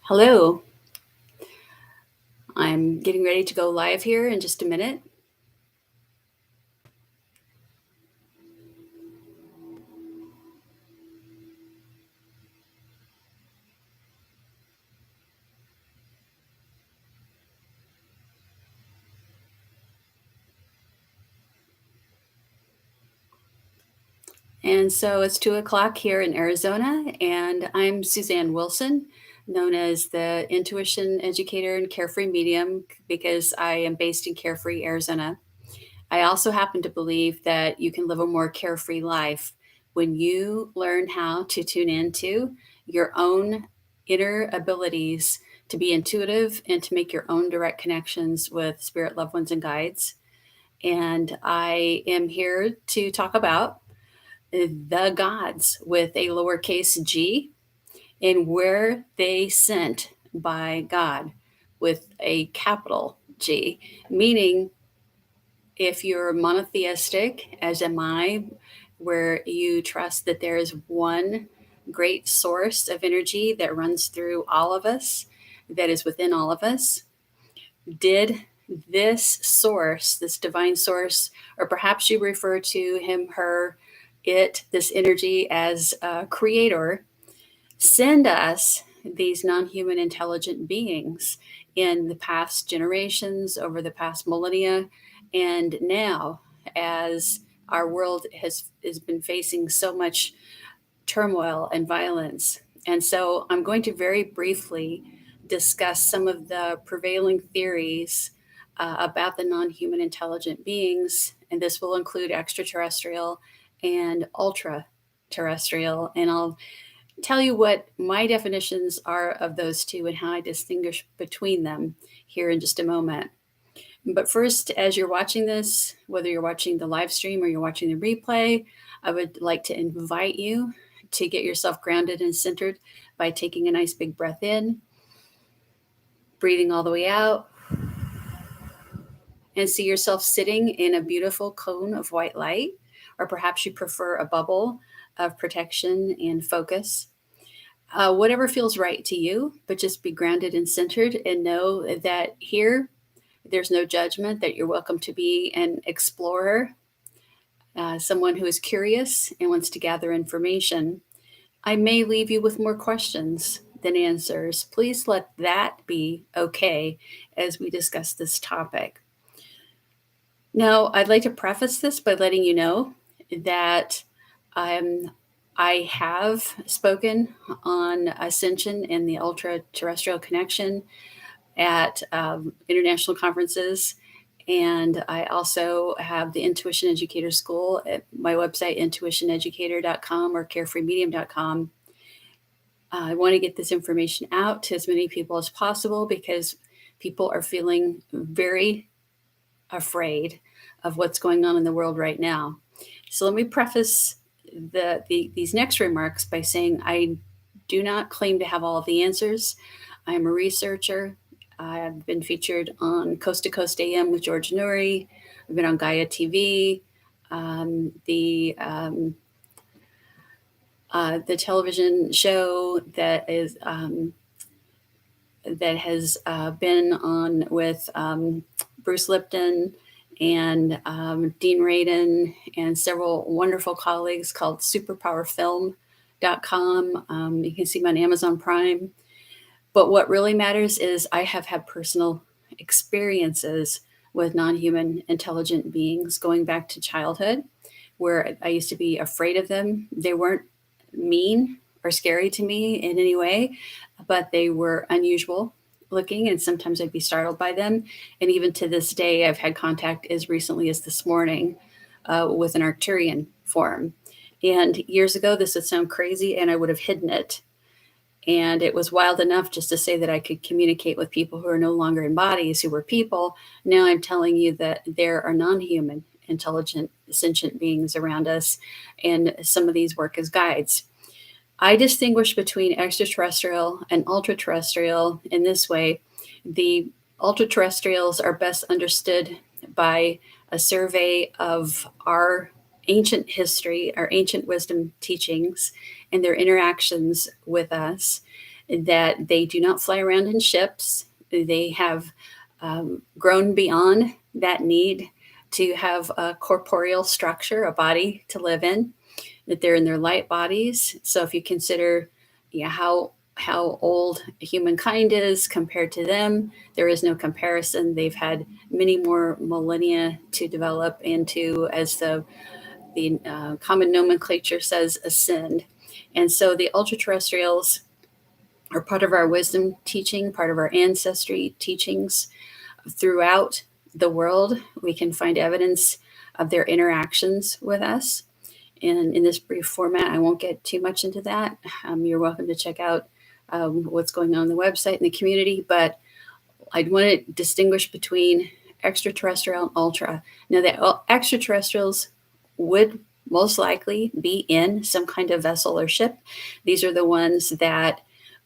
Hello, I'm getting ready to go live here in just a minute. And so it's 2 o'clock here in Arizona, and I'm Suzanne Wilson, known as the Intuition Educator and Carefree Medium because I am based in Carefree, Arizona. I also happen to believe that you can live a more carefree life when you learn how to tune into your own inner abilities to be intuitive and to make your own direct connections with spirit loved ones and guides. And I am here to talk about the gods with a lowercase g and where they sent by God with a capital G, meaning if you're monotheistic, as am I, where you trust that there is one great source of energy that runs through all of us, that is within all of us, did this source, this divine source, or perhaps you refer to him, her, it, this energy as a creator, send us these non human intelligent beings in the past generations, over the past millennia, and now as our world has been facing so much turmoil and violence. And so I'm going to very briefly discuss some of the prevailing theories about the non human intelligent beings. And this will include extraterrestrial and ultra terrestrial. And I'll tell you what my definitions are of those two and how I distinguish between them here in just a moment. But first, as you're watching this, whether you're watching the live stream or you're watching the replay, I would like to invite you to get yourself grounded and centered by taking a nice big breath in, breathing all the way out, and see yourself sitting in a beautiful cone of white light, or perhaps you prefer a bubble of protection and focus. Whatever feels right to you, but just be grounded and centered and know that here there's no judgment, that you're welcome to be an explorer, someone who is curious and wants to gather information. I may leave you with more questions than answers. Please let that be okay as we discuss this topic. Now, I'd like to preface this by letting you know that I have spoken on ascension and the ultra terrestrial connection at international conferences. And I also have the Intuition Educator School at my website, intuitioneducator.com or carefreemedium.com. I want to get this information out to as many people as possible because people are feeling very afraid of what's going on in the world right now. So let me preface these next remarks by saying I do not claim to have all of the answers. I'm a researcher. I've been featured on Coast to Coast AM with George Noory. I've been on Gaia TV, the television show that has been on with Bruce Lipton and Dean Radin and several wonderful colleagues called superpowerfilm.com. You can see them on Amazon Prime. But what really matters is I have had personal experiences with non human intelligent beings going back to childhood, where I used to be afraid of them. They weren't mean or scary to me in any way, but they were unusual looking, and sometimes I'd be startled by them. And even to this day, I've had contact as recently as this morning with an Arcturian form. And years ago, this would sound crazy, and I would have hidden it. And it was wild enough just to say that I could communicate with people who are no longer in bodies, who were people. Now I'm telling you that there are non human, intelligent, sentient beings around us, and some of these work as guides. I distinguish between extraterrestrial and ultraterrestrial in this way. The ultraterrestrials are best understood by a survey of our ancient history, our ancient wisdom teachings, and their interactions with us. that they do not fly around in ships. They have grown beyond that need to have a corporeal structure, a body to live in, that they're in their light bodies. So if you consider, yeah, how old humankind is compared to them, there is no comparison. They've had many more millennia to develop into, as the common nomenclature says, ascend. And so the ultraterrestrials are part of our wisdom teaching, part of our ancestry teachings throughout the world. We can find evidence of their interactions with us. And in this brief format, I won't get too much into that. You're welcome to check out what's going on the website and the community, but I'd want to distinguish between extraterrestrial and ultra. Now, the extraterrestrials would most likely be in some kind of vessel or ship. These are the ones that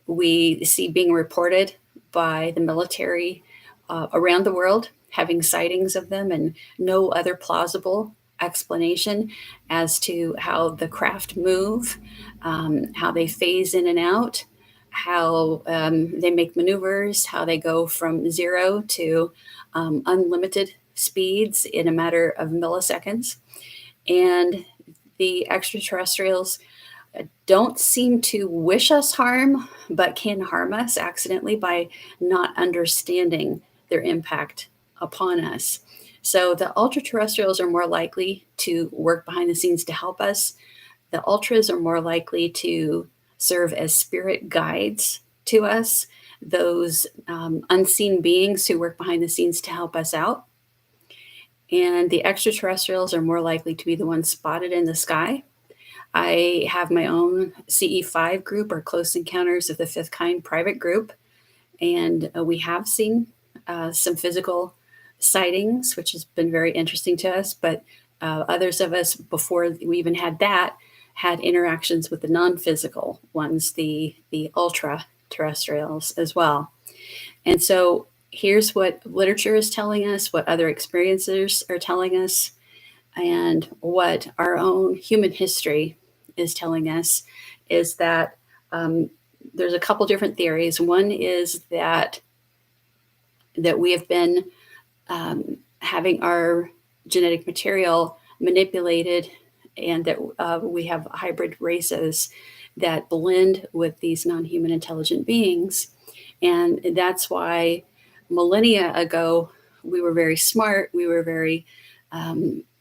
we see being reported by the military around the world, having sightings of them, and no other plausible explanation as to how the craft move, how they phase in and out, how they make maneuvers, how they go from 0 to unlimited speeds in a matter of milliseconds. And the extraterrestrials don't seem to wish us harm, but can harm us accidentally by not understanding their impact upon us. So the ultra terrestrials are more likely to work behind the scenes to help us. The ultras are more likely to serve as spirit guides to us, those unseen beings who work behind the scenes to help us out. And the extraterrestrials are more likely to be the ones spotted in the sky. I have my own CE5 group, or Close Encounters of the Fifth Kind private group, and we have seen some physical sightings, which has been very interesting to us. But others of us, before we even had that, had interactions with the non-physical ones, the ultra terrestrials as well. And so here's what literature is telling us, what other experiencers are telling us, and what our own human history is telling us is that there's a couple different theories. One is that we have been having our genetic material manipulated, and that we have hybrid races that blend with these non-human intelligent beings. And that's why millennia ago we were very smart, we were very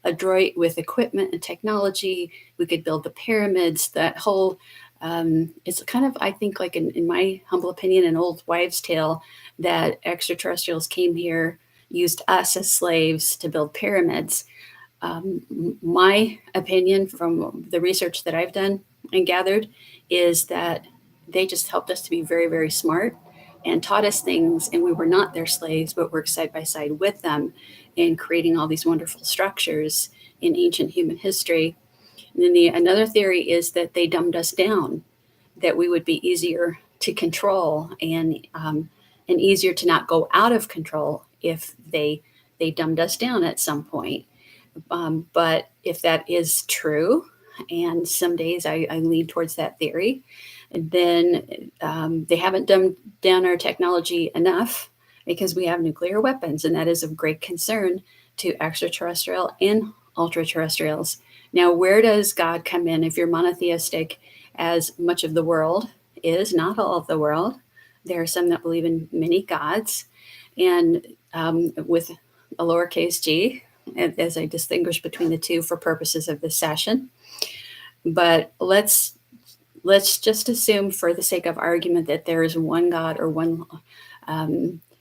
adroit with equipment and technology. We could build the pyramids. That whole it's kind of, I think, like in my humble opinion, an old wives' tale that extraterrestrials came here, used us as slaves to build pyramids. My opinion from the research that I've done and gathered is that they just helped us to be very, very smart and taught us things, and we were not their slaves, but worked side by side with them in creating all these wonderful structures in ancient human history. And then another theory is that they dumbed us down, that we would be easier to control, and easier to not go out of control if they dumbed us down at some point. But if that is true, and some days I lean towards that theory, then they haven't dumbed down our technology enough, because we have nuclear weapons, and that is of great concern to extraterrestrial and ultra terrestrials. Now, where does God come in? If you're monotheistic, as much of the world is, not all of the world, there are some that believe in many gods, and with a lowercase g, as I distinguish between the two for purposes of this session. But let's just assume, for the sake of argument, that there is one God or one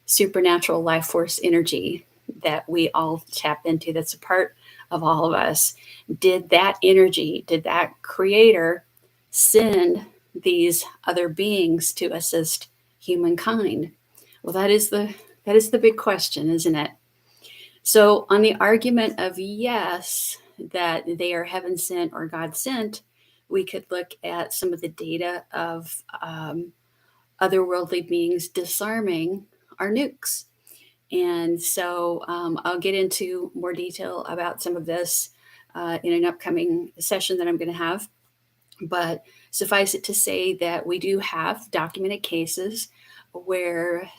supernatural life force energy that we all tap into, that's a part of all of us. Did that energy, did that creator send these other beings to assist humankind? Well, that is the big question, isn't it? So on the argument of yes, that they are heaven sent or God sent, we could look at some of the data of otherworldly beings disarming our nukes. And so I'll get into more detail about some of this in an upcoming session that I'm going to have. But suffice it to say that we do have documented cases where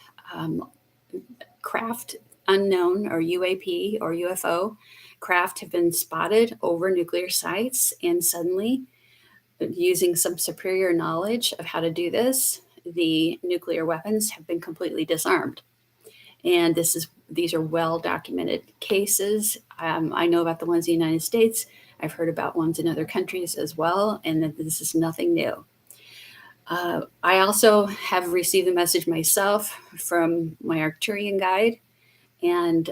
craft unknown, or UAP or UFO craft, have been spotted over nuclear sites, and suddenly, using some superior knowledge of how to do this, the nuclear weapons have been completely disarmed. And these are well documented cases. I know about the ones in the United States. I've heard about ones in other countries as well, and that this is nothing new. I also have received a message myself from my Arcturian guide, and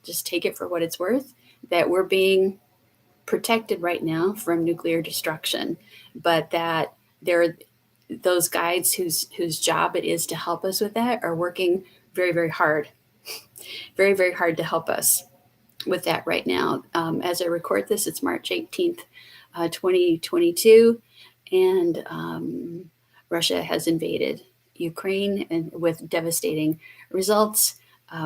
just take it for what it's worth, that we're being protected right now from nuclear destruction, but that there, those guides whose job it is to help us with that are working very, very hard, very, very hard to help us with that right now. As I record this, it's March 18th, 2022, and Russia has invaded Ukraine, and with devastating results.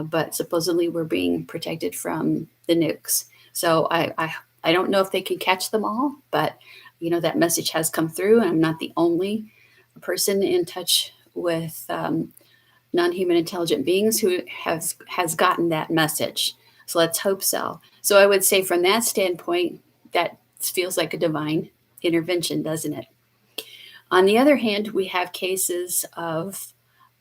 But supposedly we're being protected from the nukes. So I don't know if they can catch them all, but that message has come through, and I'm not the only person in touch with non-human intelligent beings who has gotten that message. So let's hope so. So I would say, from that standpoint, that feels like a divine intervention, doesn't it? On the other hand, we have cases of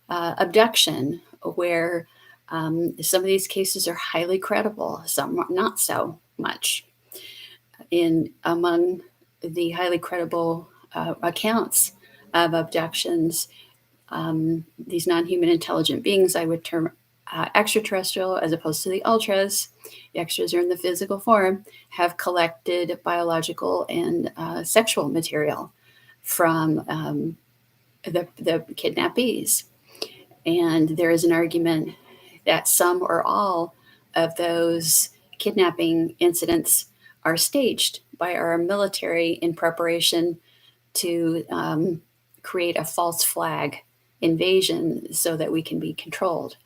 abduction where some of these cases are highly credible, some not so much. Among the highly credible accounts of abductions, these non-human intelligent beings, I would term extraterrestrial as opposed to the ultras. The extras are in the physical form, have collected biological and sexual material from the kidnappees. And there is an argument that some or all of those kidnapping incidents are staged by our military in preparation to create a false flag invasion so that we can be controlled.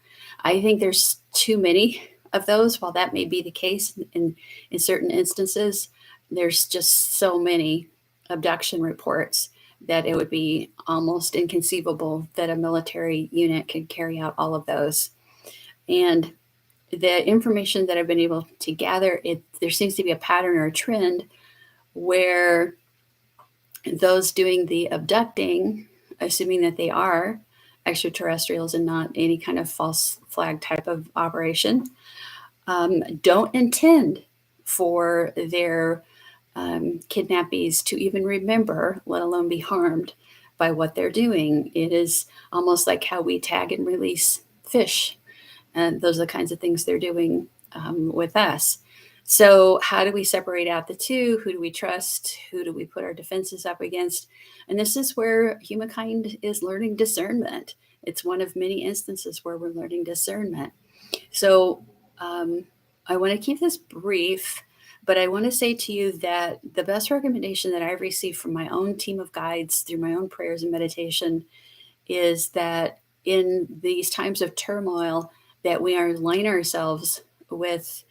I think there's too many of those. While that may be the case in certain instances, there's just so many abduction reports that it would be almost inconceivable that a military unit could carry out all of those. And the information that I've been able to gather, there seems to be a pattern or a trend where those doing the abducting, assuming that they are extraterrestrials and not any kind of false flag type of operation, don't intend for their kidnappees to even remember, let alone be harmed by what they're doing. It is almost like how we tag and release fish. And those are the kinds of things they're doing with us. So how do we separate out the two? Who do we trust? Who do we put our defenses up against? And this is where humankind is learning discernment. It's one of many instances where we're learning discernment. So I want to keep this brief, but I want to say to you that the best recommendation that I've received from my own team of guides through my own prayers and meditation is that in these times of turmoil, that we are align ourselves with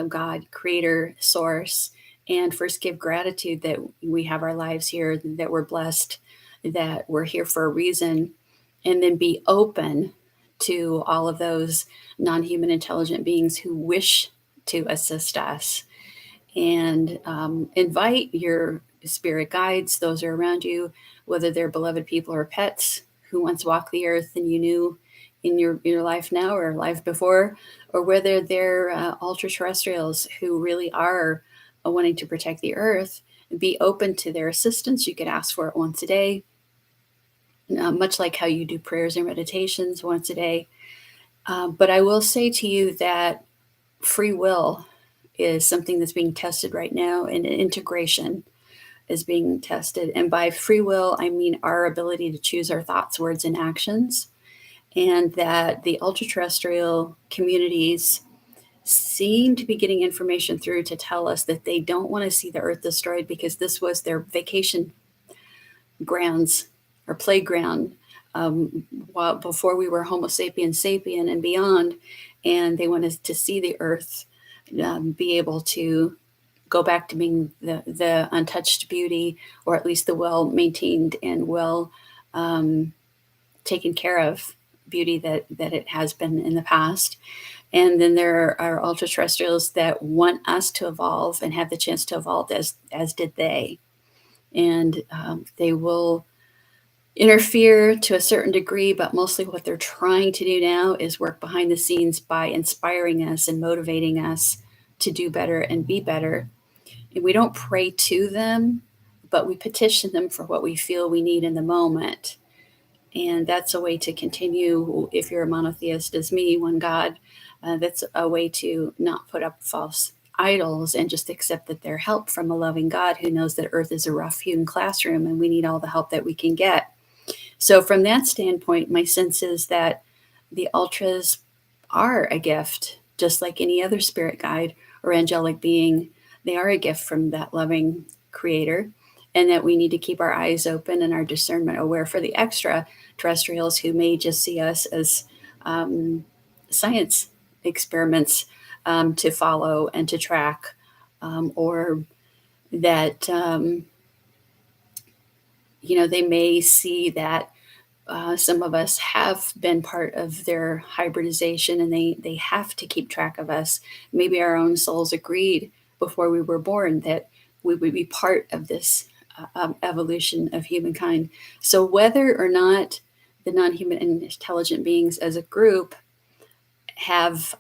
God, Creator, Source, and first give gratitude that we have our lives here, that we're blessed, that we're here for a reason, and then be open to all of those non-human intelligent beings who wish to assist us. And invite your spirit guides, those are around you, whether they're beloved people or pets who once walked the earth and you knew in your life now or life before, or whether they're ultraterrestrials who really are wanting to protect the earth. Be open to their assistance. You could ask for it once a day, much like how you do prayers and meditations once a day. But I will say to you that free will is something that's being tested right now, and integration is being tested. And by free will, I mean our ability to choose our thoughts, words, and actions. And that the ultra-terrestrial communities seem to be getting information through to tell us that they don't want to see the earth destroyed, because this was their vacation grounds or playground before we were Homo sapiens sapien and beyond. And they wanted to see the earth be able to go back to being the untouched beauty, or at least the well maintained and well taken care of beauty that it has been in the past. And then there are ultra-terrestrials that want us to evolve and have the chance to evolve as did they. And they will interfere to a certain degree, but mostly what they're trying to do now is work behind the scenes by inspiring us and motivating us to do better and be better. And we don't pray to them, but we petition them for what we feel we need in the moment. And that's a way to continue, if you're a monotheist as me, one God, that's a way to not put up false idols and just accept that they're help from a loving God who knows that Earth is a rough hewn classroom and we need all the help that we can get. So, from that standpoint, my sense is that the ultras are a gift, just like any other spirit guide or angelic being. They are a gift from that loving creator, and that we need to keep our eyes open and our discernment aware for the extraterrestrials who may just see us as science experiments to follow and to track, or that they may see that some of us have been part of their hybridization and they have to keep track of us. Maybe our own souls agreed before we were born that we would be part of this evolution of humankind. So, whether or not the non human intelligent beings as a group have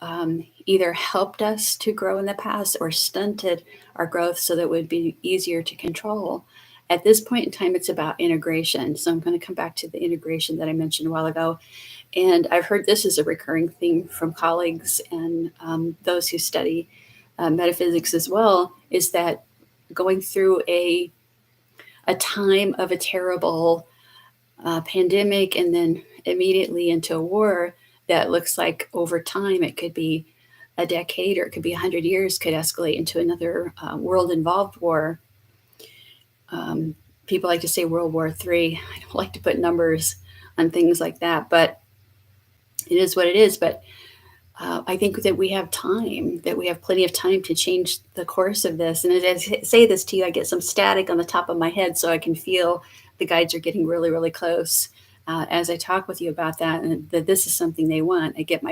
either helped us to grow in the past or stunted our growth so that it would be easier to control. At this point in time, it's about integration. So I'm going to come back to the integration that I mentioned a while ago. And I've heard this is a recurring theme from colleagues and those who study metaphysics as well, is that going through a time of a terrible pandemic and then immediately into a war that looks like over time it could be a decade or it could be 100 years, could escalate into another world involved war. People like to say World War III. I don't like to put numbers on things like that, but it is what it is. But I think that we have time, that we have plenty of time to change the course of this. And as I say this to you, I get some static on the top of my head, so I can feel the guides are getting really, really close as I talk with you about that, and that this is something they want. I get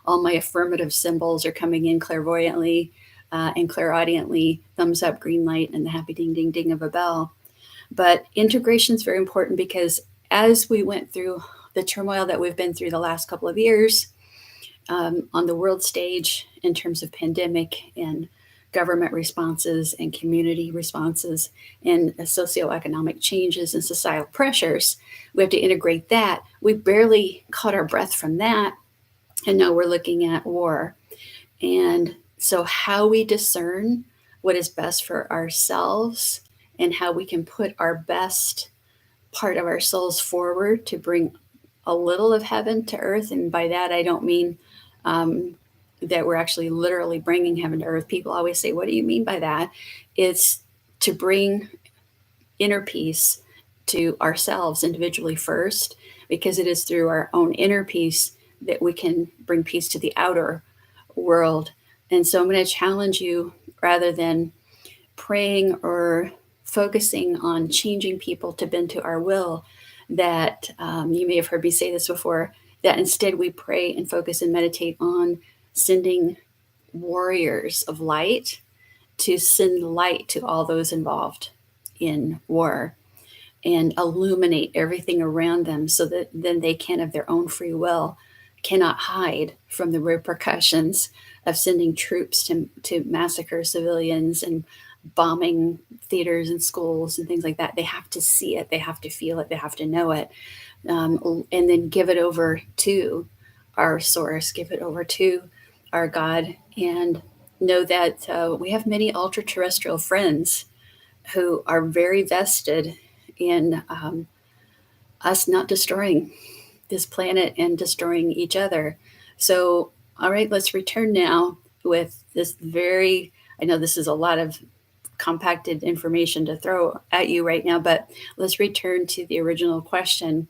all my affirmative symbols are coming in clairvoyantly and clairaudiently, thumbs up, green light, and the happy ding, ding, ding of a bell. But integration is very important because as we went through the turmoil that we've been through the last couple of years on the world stage in terms of pandemic and government responses and community responses and socioeconomic changes and societal pressures, we have to integrate that. We barely caught our breath from that. And now we're looking at war. And so, how we discern what is best for ourselves and how we can put our best part of our souls forward to bring a little of heaven to earth. And by that, I don't mean that we're actually literally bringing heaven to earth. People always say, what do you mean by that? It's to bring inner peace to ourselves individually first, because it is through our own inner peace that we can bring peace to the outer world. And so I'm going to challenge you, rather than praying or focusing on changing people to bend to our will, that you may have heard me say this before, that instead we pray and focus and meditate on sending warriors of light to send light to all those involved in war and illuminate everything around them so that then they can, of their own free will, cannot hide from the repercussions of sending troops to massacre civilians and bombing theaters and schools and things like that. They have to see it, they have to feel it, they have to know it, and then give it over to our source, give it over to our God, and know that we have many ultra terrestrial friends who are very vested in us not destroying this planet and destroying each other. So, all right, let's return now with this very, I know this is a lot of compacted information to throw at you right now, but let's return to the original question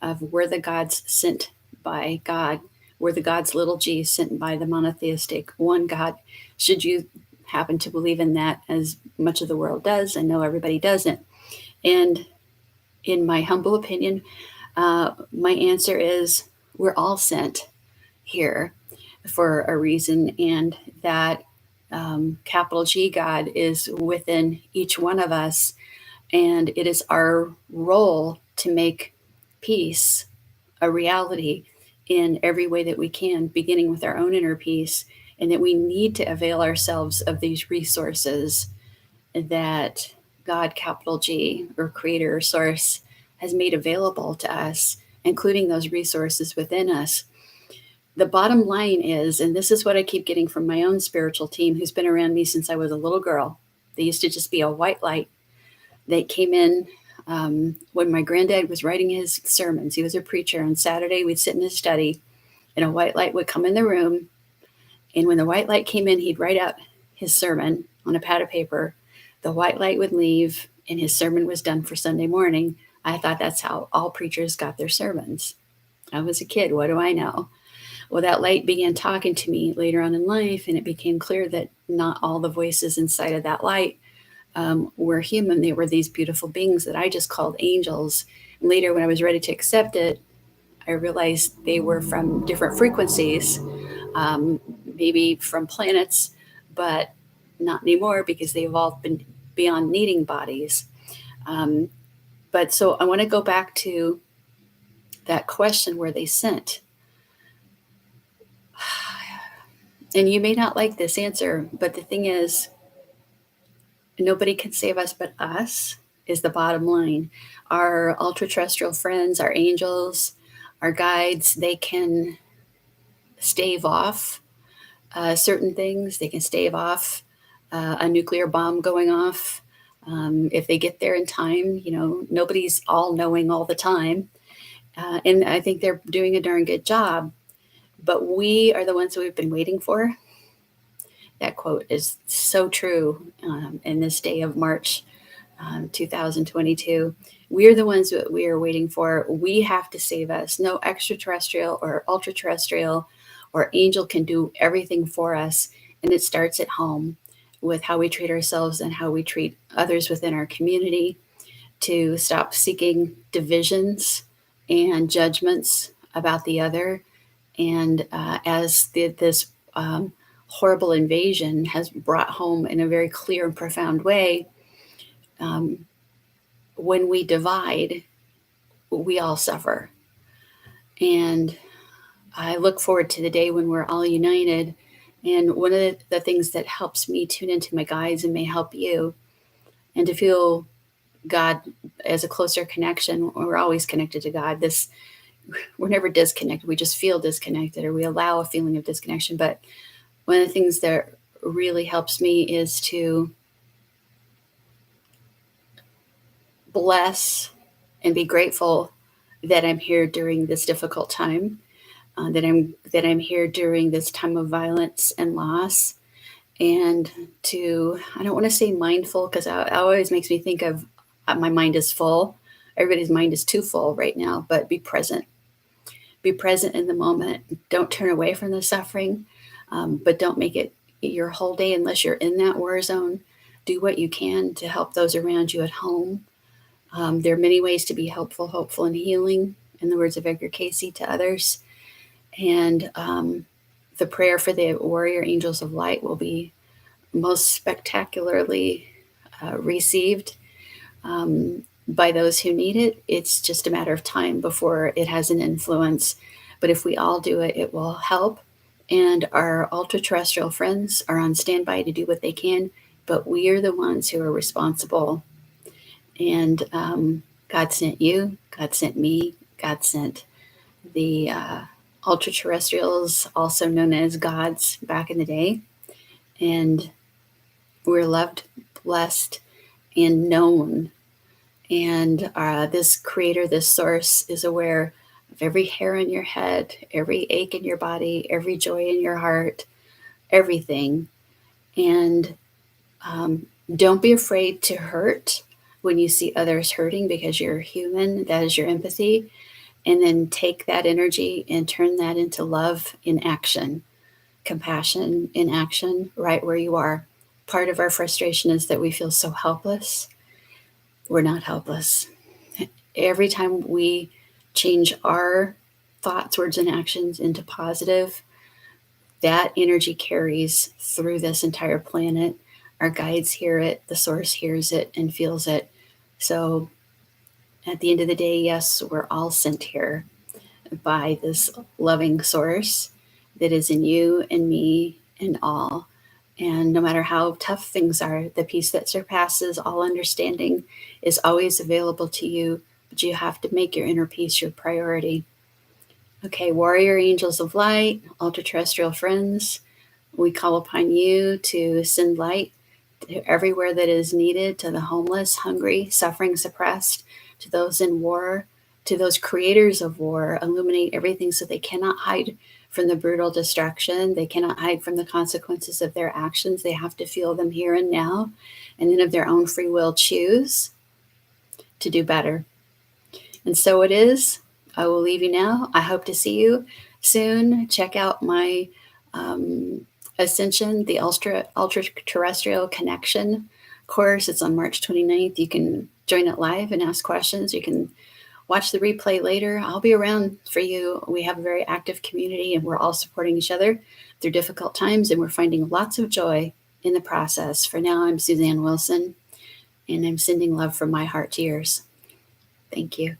of, were the gods sent by God? Were the gods little g sent by the monotheistic one God? Should you happen to believe in that as much of the world does. I know everybody doesn't. And in my humble opinion, my answer is we're all sent here for a reason, and that capital G God is within each one of us, and it is our role to make peace a reality in every way that we can, beginning with our own inner peace, and that we need to avail ourselves of these resources that God, capital G, or creator or source, has made available to us, including those resources within us. The bottom line is, and this is what I keep getting from my own spiritual team who's been around me since I was a little girl. They used to just be a white light. They came in when my granddad was writing his sermons. He was a preacher. On Saturday, we'd sit in his study, and a white light would come in the room. And when the white light came in, he'd write out his sermon on a pad of paper. The white light would leave, and his sermon was done for Sunday morning. I thought that's how all preachers got their sermons. I was a kid. What do I know? Well, that light began talking to me later on in life, and it became clear that not all the voices inside of that light were human. They were these beautiful beings that I just called angels. And later, when I was ready to accept it, I realized they were from different frequencies, maybe from planets, but not anymore because they evolved beyond needing bodies. But so I want to go back to that question where they sent. And you may not like this answer, but the thing is, nobody can save us but us, is the bottom line. Our ultra-terrestrial friends, our angels, our guides, they can stave off certain things. They can stave off a nuclear bomb going off. If they get there in time, nobody's all knowing all the time. And I think they're doing a darn good job. But we are the ones who we've been waiting for. That quote is so true in this day of March 2022. We are the ones that we are waiting for. We have to save us. No extraterrestrial or ultra-terrestrial or angel can do everything for us. And it starts at home with how we treat ourselves and how we treat others within our community, to stop seeking divisions and judgments about the other. And as this horrible invasion has brought home in a very clear and profound way, when we divide, we all suffer. And I look forward to the day when we're all united. And one of the things that helps me tune into my guides and may help you, and to feel God as a closer connection. We're always connected to God. We're never disconnected. We just feel disconnected, or we allow a feeling of disconnection. But one of the things that really helps me is to bless and be grateful that I'm here during this difficult time, that I'm here during this time of violence and loss, and I don't want to say mindful, because it always makes me think of my mind is full. Everybody's mind is too full right now, but be present. Be present in the moment. Don't turn away from the suffering, but don't make it your whole day unless you're in that war zone. Do what you can to help those around you at home. There are many ways to be helpful, hopeful, and healing, in the words of Edgar Casey, to others. And the prayer for the warrior angels of light will be most spectacularly received by those who need it. It's just a matter of time before it has an influence. But if we all do it, it will help. And our ultra-terrestrial friends are on standby to do what they can, but we are the ones who are responsible. And God sent you, God sent me, God sent the ultra-terrestrials, also known as gods back in the day. And we're loved, blessed, and known. And this creator, this source, is aware of every hair on your head, every ache in your body, every joy in your heart, everything. And don't be afraid to hurt when you see others hurting, because you're human. That is your empathy. And then take that energy and turn that into love in action, compassion in action, right where you are. part of our frustration is that we feel so helpless. We're not helpless. Every time we change our thoughts, words, and actions into positive, that energy carries through this entire planet. Our guides hear it, the source hears it and feels it. So at the end of the day, yes, we're all sent here by this loving source that is in you and me and all. And no matter how tough things are, the peace that surpasses all understanding is always available to you, but you have to make your inner peace your priority. Okay, warrior angels of light, ultra-terrestrial friends, we call upon you to send light to everywhere that is needed, to the homeless, hungry, suffering, suppressed, to those in war, to those creators of war. Illuminate everything so they cannot hide from the brutal destruction. They cannot hide from the consequences of their actions. They have to feel them here and now, and then of their own free will choose to do better. And so it is. I will leave you now. I hope to see you soon. Check out my Ascension, the Ultra Terrestrial Connection course. It's on March 29th. You can join it live and ask questions. You can watch the replay later. I'll be around for you. We have a very active community and we're all supporting each other through difficult times, and we're finding lots of joy in the process. For now, I'm Susanne Wilson, and I'm sending love from my heart to yours. Thank you.